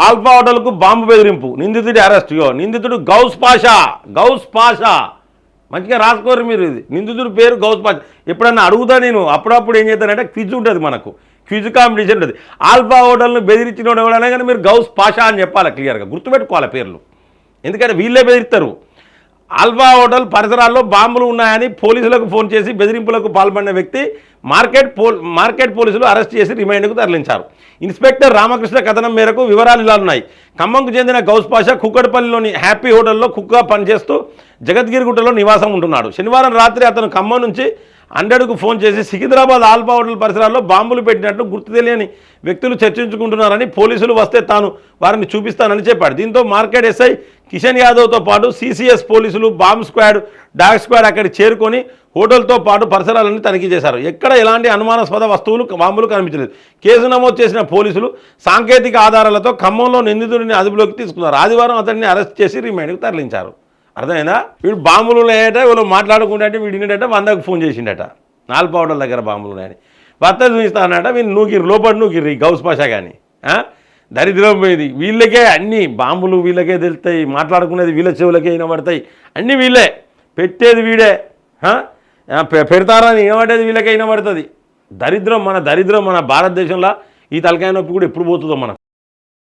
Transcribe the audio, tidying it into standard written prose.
Alpha హోటల్కు bomb బెదిరింపు, నిందితుడి arrest. నిందితుడు గౌస్ పాషా. మంచిగా రాసుకోరు మీరు, ఇది నిందితుడి పేరు గౌస్ పాషా. ఎప్పుడన్నా అడుగుతా నేను, అప్పుడప్పుడు ఏం చేస్తానంటే క్విజ్ ఉంటుంది, మనకు క్విజ్ కాంపిటీషన్ ఉంటుంది. ఆల్ఫా హోటల్ను బెదిరించిన ఎవడైనా కానీ మీరు గౌస్ పాషా అని చెప్పాలి, క్లియర్గా గుర్తుపెట్టుకోవాలి పేర్లు, ఎందుకంటే వీళ్ళే బెదిరిస్తారు. ఆల్ఫా హోటల్ పరిసరాల్లో బాంబులు ఉన్నాయని పోలీసులకు ఫోన్ చేసి బెదిరింపులకు పాల్పడిన వ్యక్తి మార్కెట్ పోలీసులు అరెస్ట్ చేసి రిమాండ్కు తరలించారు. ఇన్స్పెక్టర్ రామకృష్ణ కథనం మేరకు వివరాలు ఇలా ఉన్నాయి. ఖమ్మంకు చెందిన గౌస్ పాషా కుక్కడపల్లిలోని హ్యాపీ హోటల్లో కుక్గా పనిచేస్తూ జగద్గిరిగుట్టలో నివాసం ఉంటున్నాడు. శనివారం రాత్రి అతను ఖమ్మం నుంచి 100కు ఫోన్ చేసి సికింద్రాబాద్ ఆల్ఫా హోటల్ పరిసరాల్లో బాంబులు పెట్టినట్లు గుర్తు తెలియని వ్యక్తులు చర్చించుకుంటున్నారని, పోలీసులు వస్తే తాను వారిని చూపిస్తానని చెప్పాడు. దీంతో మార్కెట్ ఎస్ఐ కిషన్ యాదవ్తో పాటు సిసిఎస్ పోలీసులు, బాంబ్ స్క్వాడ్, డాగ్ స్క్వాడ్ అక్కడికి చేరుకొని హోటల్తో పాటు పరిసరాలన్నీ తనిఖీ చేశారు. ఎక్కడ ఎలాంటి అనుమానాస్పద వస్తువులు, బాంబులు కనిపించలేదు. కేసు నమోదు చేసిన పోలీసులు సాంకేతిక ఆధారాలతో ఖమ్మంలో నిందితుడిని అదుపులోకి తీసుకున్నారు. ఆదివారం అతన్ని అరెస్ట్ చేసి రిమాండ్కు తరలించారు. అర్థమైందా? వీడు బాంబులు ఉన్నాయట, వీళ్ళు మాట్లాడుకుంటే వీడినట 100కు ఫోన్ చేసిండట, ఆల్ఫా హోటల్ దగ్గర బాంబులు ఉన్నాయని. భర్త చూపిస్తానట, వీళ్ళు నూకిరు, లోపల నూకిరు ఈ గౌస్ పాషా కానీ. దరిద్రం పోయింది. వీళ్ళకే అన్ని బాంబులు వీళ్ళకే తెలుస్తాయి, మాట్లాడుకునేది వీళ్ళ చెవులకే వినబడతాయి, అన్నీ వీళ్ళే, పెట్టేది వీడే, పెడతారని ఏమంటేది వీళ్ళకే వినబడుతుంది. దరిద్రం మన భారతదేశంలో ఈ తలకాయ నొప్పి కూడా ఎప్పుడు పోతుందో మనకు.